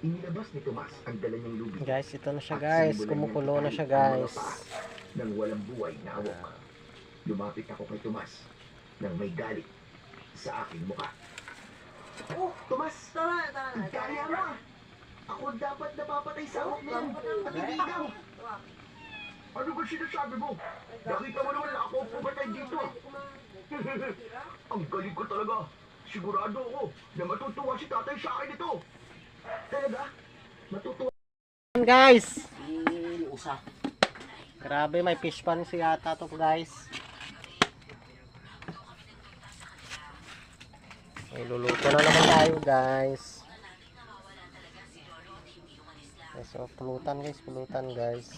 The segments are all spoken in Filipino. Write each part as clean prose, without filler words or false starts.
Inilabas ni Tomas ang dala niyang lubid. Guys, ito na siya guys. Kumukulo na siya guys. Nang walang buhay na awok. Lumapit ako kay Tomas nang may galit sa aking mukha. Oh, Tomas! Kaya mo! Ako dapat napapatay sa awok niyan at hindi ikaw! Ano ba sinasabi mo? Nakita mo naman na ako pumatay dito. Ang galing ko talaga. Sigurado ako na matutuwa si tatay sa akin ito. Talaga? Matutuwa. Guys! Grabe, may fish pan si ata to guys. May luluto na naman tayo guys. So, pulutan guys.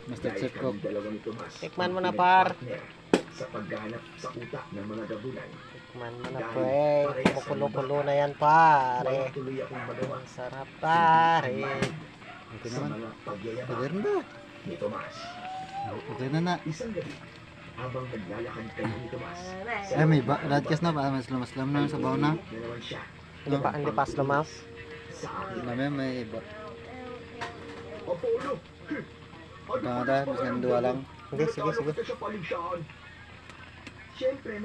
Master Chef Cook. Tikman mo na par. Sa pagganap sa utak ng mga gabulan. Tikman mo na pre. Kumukulo-kulo na yan pare. Tuloy akong magawa Ang sarap pare. sa mga pagyayabang Pwede ba? ni Tomas. Pwede na. Isang gabi, habang naglalakad kami ni Tomas, Ay, may broadcast na ba? Maslam na sa baon na. naman siya Hindi pa slumaw. sa akin. Namin may iba. Opo, ulo. Kada, bisan dua lang. Sige. Sa paligsahan. Siyempre,